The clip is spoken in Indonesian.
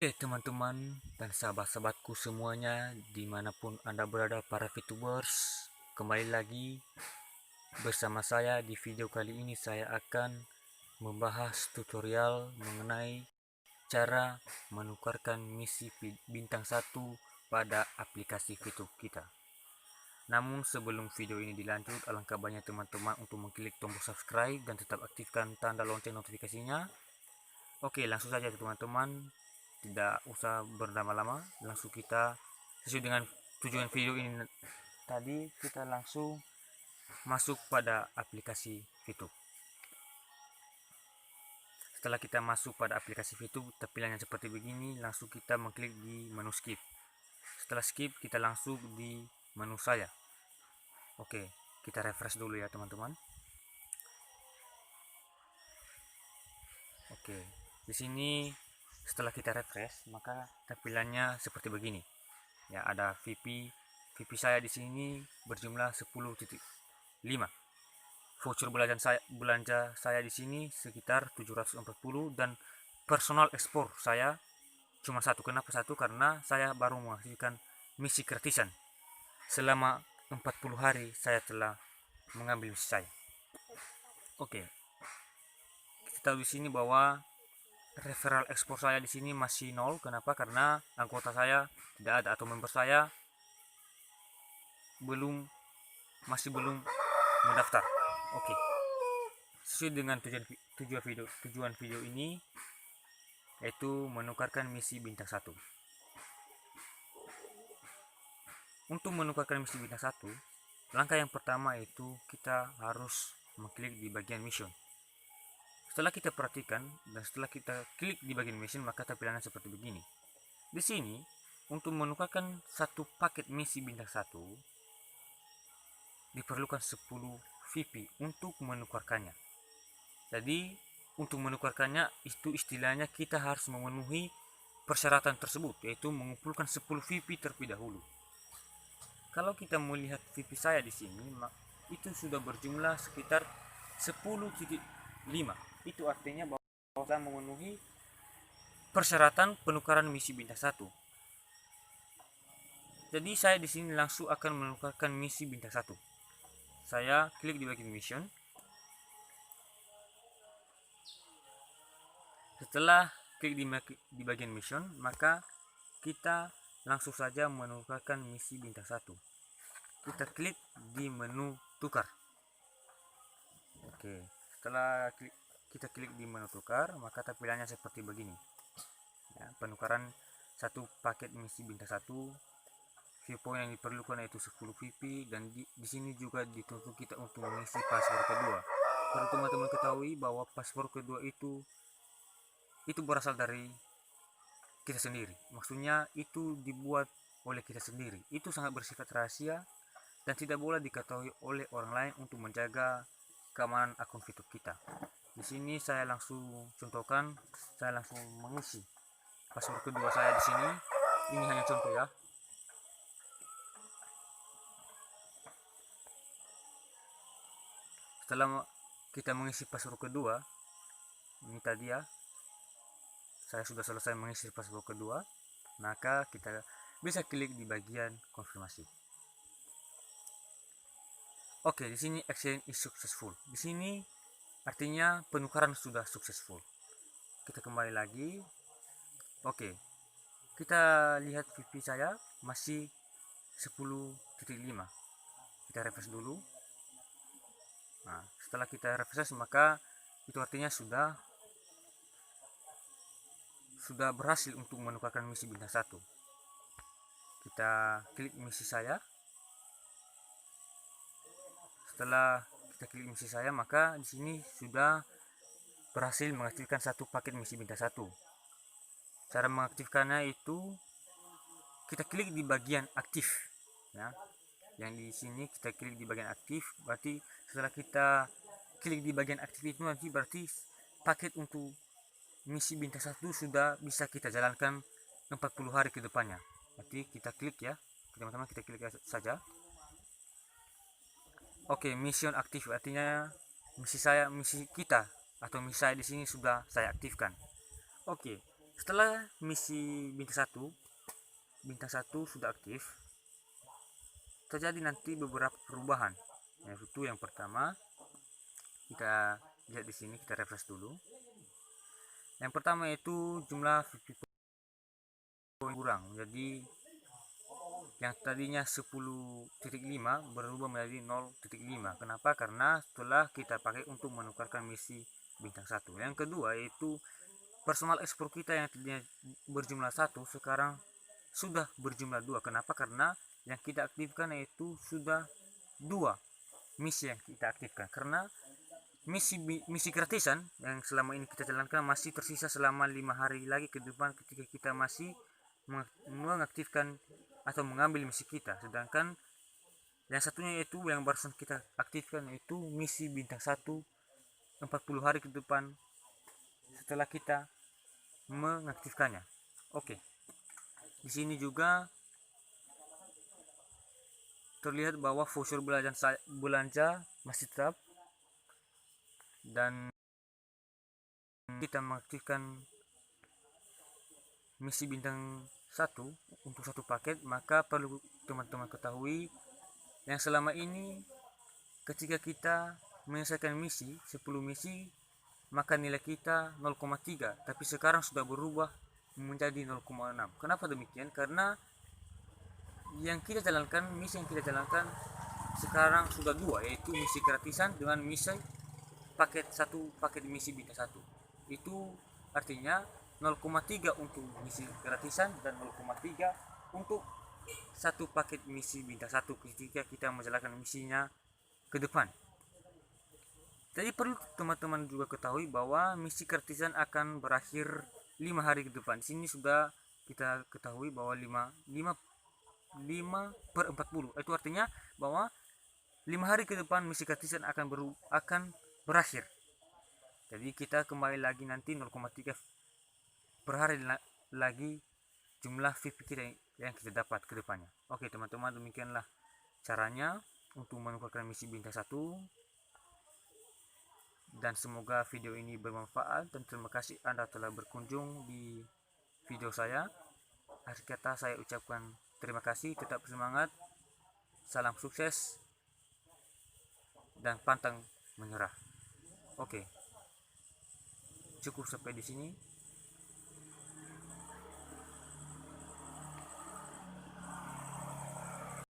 Oke teman-teman dan sahabat-sahabatku semuanya dimanapun Anda berada para VTubers, kembali lagi bersama saya. Di video kali ini saya akan membahas tutorial mengenai cara menukarkan misi bintang 1 pada aplikasi VTube kita. Namun sebelum video ini dilanjut, alangkah baiknya teman-teman untuk mengklik tombol subscribe dan tetap aktifkan tanda lonceng notifikasinya. Oke, langsung saja teman-teman, tidak usah berlama-lama, langsung kita sesuai dengan tujuan video ini tadi, kita langsung masuk pada aplikasi VTube. Setelah kita masuk pada aplikasi VTube, tampilannya seperti begini. Langsung kita mengklik di menu skip. Setelah skip, kita langsung di menu saya. Oke, kita refresh dulu ya teman-teman. Oke, di sini setelah kita refresh, maka tampilannya seperti begini. Ya, ada VP saya di sini berjumlah 10.5. Voucher belanja saya di sini sekitar 740, dan personal ekspor saya cuma satu. Kenapa satu? Karena saya baru menghasilkan misi gratisan. Selama 40 hari saya telah mengambil misi saya. Oke. Kita tahu di sini bahwa referral ekspor saya di sini masih 0. Kenapa? Karena anggota saya tidak ada atau member saya masih belum mendaftar. Oke. Sesuai dengan tujuan video ini, yaitu menukarkan misi bintang 1. Untuk menukarkan misi bintang 1, langkah yang pertama itu kita harus mengklik di bagian mission. Setelah kita perhatikan dan setelah kita klik di bagian mission, maka tampilannya seperti begini. Di sini, untuk menukarkan satu paket misi bintang 1, diperlukan 10 VP untuk menukarkannya. Jadi, untuk menukarkannya itu istilahnya kita harus memenuhi persyaratan tersebut, yaitu mengumpulkan 10 VP terlebih dahulu. Kalau kita melihat VP saya di sini, itu sudah berjumlah sekitar 10.5. Itu artinya bahwa saya memenuhi persyaratan penukaran misi bintang 1. Jadi saya di sini langsung akan menukarkan misi bintang 1. Saya klik di bagian mission. Setelah klik di bagian mission, maka kita langsung saja menukarkan misi bintang 1. Kita klik di menu tukar. Oke, setelah kita klik di menu tukar, maka tampilannya seperti begini. Ya, penukaran satu paket misi bintang 1. Viewpoint yang diperlukan yaitu 10 VP, dan di sini juga dituntut kita untuk mengisi password kedua. Perlu teman-teman ketahui bahwa password kedua itu berasal dari kita sendiri. Maksudnya itu dibuat oleh kita sendiri. Itu sangat bersifat rahasia dan tidak boleh diketahui oleh orang lain untuk menjaga keamanan akun VTube kita. Di sini saya langsung contohkan, saya langsung mengisi password kedua saya di sini. Ini hanya contoh ya. Setelah kita mengisi password kedua, ini tadi ya, saya sudah selesai mengisi password kedua, maka kita bisa klik di bagian konfirmasi. Oke, di sini exchange is successful. Di sini artinya penukaran sudah successful. Kita kembali lagi. Oke, kita lihat VP saya masih 10.5. Kita refresh dulu. Nah, setelah kita refresh, maka itu artinya sudah berhasil untuk menukarkan misi bintang 1. Kita klik misi saya. Setelah kita klik misi saya, maka di sini sudah berhasil mengaktifkan satu paket misi bintang 1. Cara mengaktifkannya itu kita klik di bagian aktif ya. Yang di sini kita klik di bagian aktif, berarti setelah kita klik di bagian aktif itu nanti berarti paket untuk misi bintang 1 sudah bisa kita jalankan 40 hari ke depannya. Berarti kita klik ya teman-teman, kita klik saja. Oke, mission aktif artinya misi kita atau misi saya di sini sudah saya aktifkan. Oke, Setelah misi bintang satu sudah aktif, terjadi nanti beberapa perubahan. Yaitu yang pertama, kita lihat di sini, kita refresh dulu. Yang pertama itu jumlah VIP point kurang. Jadi yang tadinya 10.5 berubah menjadi 0.5. Kenapa? Karena setelah kita pakai untuk menukarkan misi bintang 1. Yang kedua yaitu personal explore kita yang tadinya berjumlah 1 sekarang sudah berjumlah 2. Kenapa? Karena yang kita aktifkan yaitu sudah 2 misi yang kita aktifkan. Karena misi gratisan yang selama ini kita jalankan masih tersisa selama 5 hari lagi ke depan ketika kita masih mengaktifkan atau mengambil misi kita. Sedangkan yang satunya yaitu yang barusan kita aktifkan yaitu misi bintang 1 40 hari ke depan setelah kita mengaktifkannya. Oke. Di sini juga terlihat bahwa voucher belanja masih tetap, dan kita mengaktifkan misi bintang 1 untuk satu paket. Maka perlu teman-teman ketahui yang selama ini ketika kita menyelesaikan misi 10 misi maka nilai kita 0,3, tapi sekarang sudah berubah menjadi 0,6. Kenapa demikian? Karena misi yang kita jalankan sekarang sudah 2, yaitu misi gratisan dengan misi paket misi bintang 1. Itu artinya 0,3 untuk misi gratisan dan 0,3 untuk satu paket misi bintang 1 ketika kita menjalankan misinya ke depan. Jadi perlu teman-teman juga ketahui bahwa misi gratisan akan berakhir 5 hari ke depan. Di sini sudah kita ketahui bahwa 5/40. Itu artinya bahwa 5 hari ke depan misi gratisan akan berakhir. Jadi kita kembali lagi nanti 0,3 per hari lagi jumlah VIP kita yang kita dapat ke depannya. Oke teman-teman, demikianlah caranya untuk menukarkan misi bintang 1. Dan semoga video ini bermanfaat, dan terima kasih Anda telah berkunjung di video saya. Akhir kata saya ucapkan terima kasih, tetap semangat, salam sukses, dan pantang menyerah. Oke, cukup sampai di sini.